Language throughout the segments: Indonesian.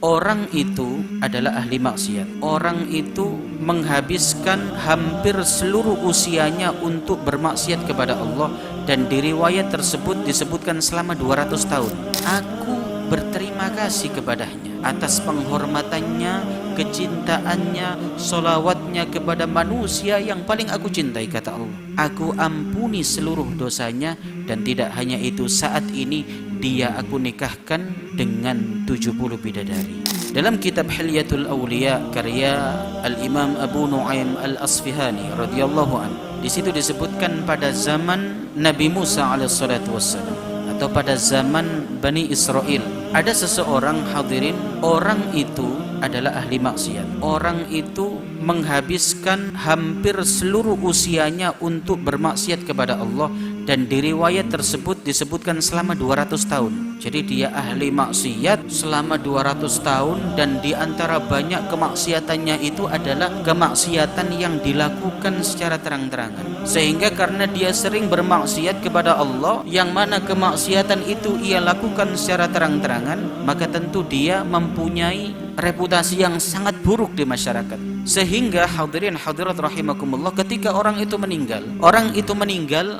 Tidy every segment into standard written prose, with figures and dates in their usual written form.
Orang itu adalah ahli maksiat. Orang itu menghabiskan hampir seluruh usianya untuk bermaksiat kepada Allah, dan di riwayat tersebut disebutkan selama 200 tahun. Aku berterima kasih kepadanya atas penghormatannya, kecintaannya, solawatnya kepada manusia yang paling aku cintai, kata Allah. Aku ampuni seluruh dosanya, dan tidak hanya itu, saat ini dia aku nikahkan dengan 70 bidadari. Dalam kitab Hilyatul Awliya karya Al-Imam Abu Nu'aim Al-Asfihani radhiyallahu anhu, di situ disebutkan pada zaman Nabi Musa alaihissalatu wassalam, atau pada zaman Bani Israel, ada seseorang, hadirin, orang itu adalah ahli maksiat. Orang itu menghabiskan hampir seluruh usianya untuk bermaksiat kepada Allah, dan di riwayat tersebut disebutkan selama 200 tahun. Jadi dia ahli maksiat selama 200 tahun, dan di antara banyak kemaksiatannya itu adalah kemaksiatan yang dilakukan secara terang-terangan. Sehingga karena dia sering bermaksiat kepada Allah, yang mana kemaksiatan itu ia lakukan secara terang-terangan, maka tentu dia mempunyai reputasi yang sangat buruk di masyarakat. Sehingga hadirin hadirat rahimakumullah, ketika orang itu meninggal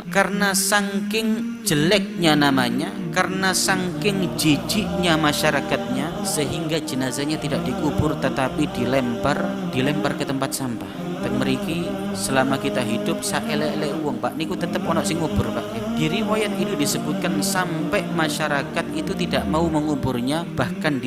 karena saking jeleknya namanya, karena saking jijiknya masyarakatnya, sehingga jenazahnya tidak dikubur tetapi dilempar ke tempat sampah. Dan meriki selama kita hidup saelek-elek uang, Pak, niku tetep ono sing ngubur, Pak. Di riwayat ini disebutkan sampai masyarakat itu tidak mau menguburnya, bahkan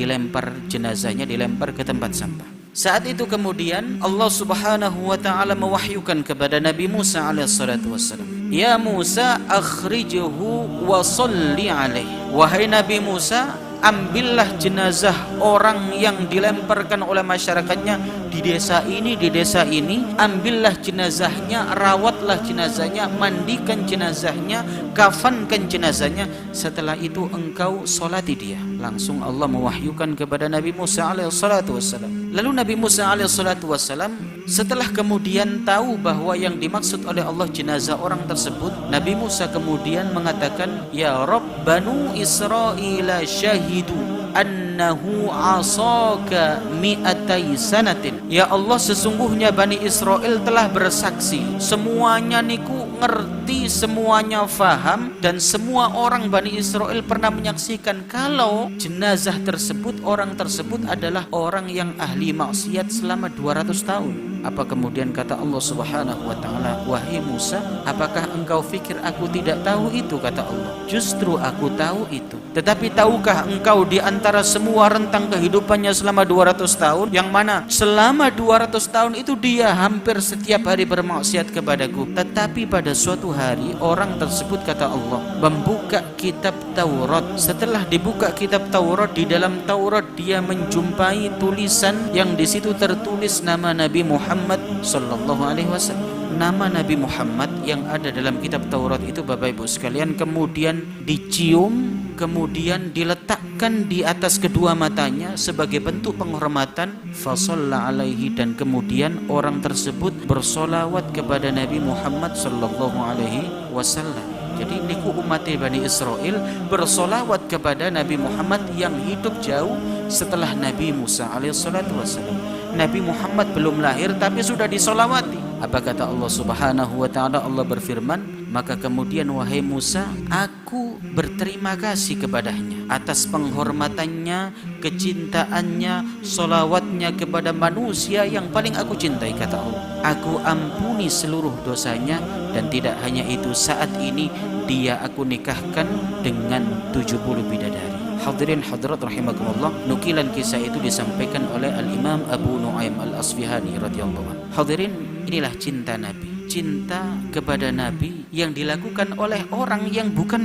jenazahnya dilempar ke tempat sampah. Saat itu kemudian Allah Subhanahu wa taala mewahyukan kepada Nabi Musa alaihissalatu wassalam, "Ya Musa, akhrijhu wa shalli alaihi." Wahai Nabi Musa, ambillah jenazah orang yang dilemparkan oleh masyarakatnya di desa ini, ambillah jenazahnya, rawatlah jenazahnya, mandikan jenazahnya, kafankan jenazahnya, setelah itu engkau solati dia. Langsung Allah mewahyukan kepada Nabi Musa alaihissalatu wassalam. Lalu Nabi Musa alaihissalatu wassalam setelah kemudian tahu bahwa yang dimaksud oleh Allah jenazah orang tersebut, Nabi Musa kemudian mengatakan, "Ya Rabb, Banu Israila syahidu annahu asaka mi'atai sanatin." Ya Allah, sesungguhnya Bani Israel telah bersaksi, semuanya niku ngerti, semuanya faham, dan semua orang Bani Israel pernah menyaksikan kalau jenazah tersebut, orang tersebut adalah orang yang ahli maksiat selama 200 tahun. Apa kemudian kata Allah Subhanahu wa taala, "Wahai Musa, apakah engkau fikir aku tidak tahu itu?" Kata Allah, "Justru aku tahu itu. Tetapi tahukah engkau di antara semua rentang kehidupannya selama 200 tahun, yang mana selama 200 tahun itu dia hampir setiap hari bermaksiat kepadaku, tetapi pada suatu hari orang tersebut," kata Allah, "membuka kitab Taurat. Setelah dibuka kitab Taurat, di dalam Taurat dia menjumpai tulisan yang di situ tertulis nama Nabi Muhammad sallallahu alaihi wasallam." Nama Nabi Muhammad yang ada dalam kitab Taurat itu, Bapak Ibu sekalian, kemudian dicium, kemudian diletakkan di atas kedua matanya sebagai bentuk penghormatan, fasalla alaihi, dan kemudian orang tersebut bersolawat kepada Nabi Muhammad sallallahu alaihi wasallam. Jadi niku umat Bani Israel bersolawat kepada Nabi Muhammad yang hidup jauh setelah Nabi Musa alaihissalatu wassalam. Nabi Muhammad belum lahir tapi sudah disolawati. Apa kata Allah Subhanahu wa taala? Allah berfirman, "Maka kemudian wahai Musa, aku berterima kasih kepadanya atas penghormatannya, kecintaannya, solawatnya kepada manusia yang paling aku cintai," kata Allah. "Aku ampuni seluruh dosanya, dan tidak hanya itu, saat ini dia aku nikahkan dengan 70 bidadari." Hadirin hadirat rahimakumullah, nukilan kisah itu disampaikan oleh Al-Imam Abu Nu'aim Al-Asfihani radhiyallahu anhu. Hadirin, inilah cinta Nabi, cinta kepada Nabi yang dilakukan oleh orang yang bukan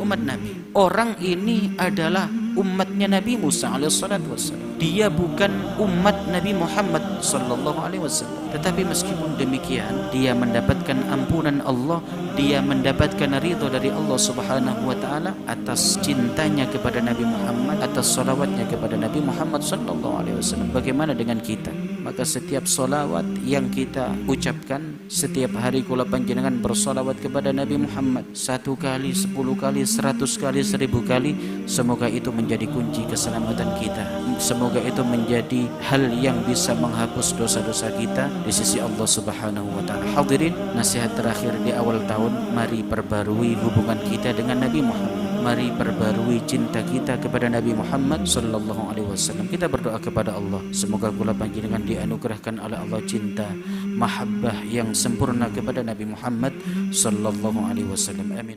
umat Nabi. Orang ini adalah umatnya Nabi Musa alaihissalatu wassalam. Dia bukan umat Nabi Muhammad sallallahu alaihi wasallam. Tetapi meskipun demikian, dia mendapatkan ampunan Allah, dia mendapatkan ridha dari Allah Subhanahu wa taala atas cintanya kepada Nabi Muhammad, atas salawatnya kepada Nabi Muhammad sallallahu alaihi wasallam. Bagaimana dengan kita? Maka setiap solawat yang kita ucapkan, setiap hari kula panjenengan bersolawat bersolawat kepada Nabi Muhammad 1 kali, 10 kali, 100 kali, 1000 kali, semoga itu menjadi kunci keselamatan kita. Semoga itu menjadi hal yang bisa menghapus dosa-dosa kita di sisi Allah Subhanahu wa taala. Hadirin, nasihat terakhir di awal tahun, mari perbarui hubungan kita dengan Nabi Muhammad. Mari perbarui cinta kita kepada Nabi Muhammad sallallahu alaihi wasallam. Kita berdoa kepada Allah, semoga kula panjenengan dianugerahkan oleh Allah cinta, mahabbah yang sempurna kepada Nabi Muhammad sallallahu alaihi wasallam. Amin.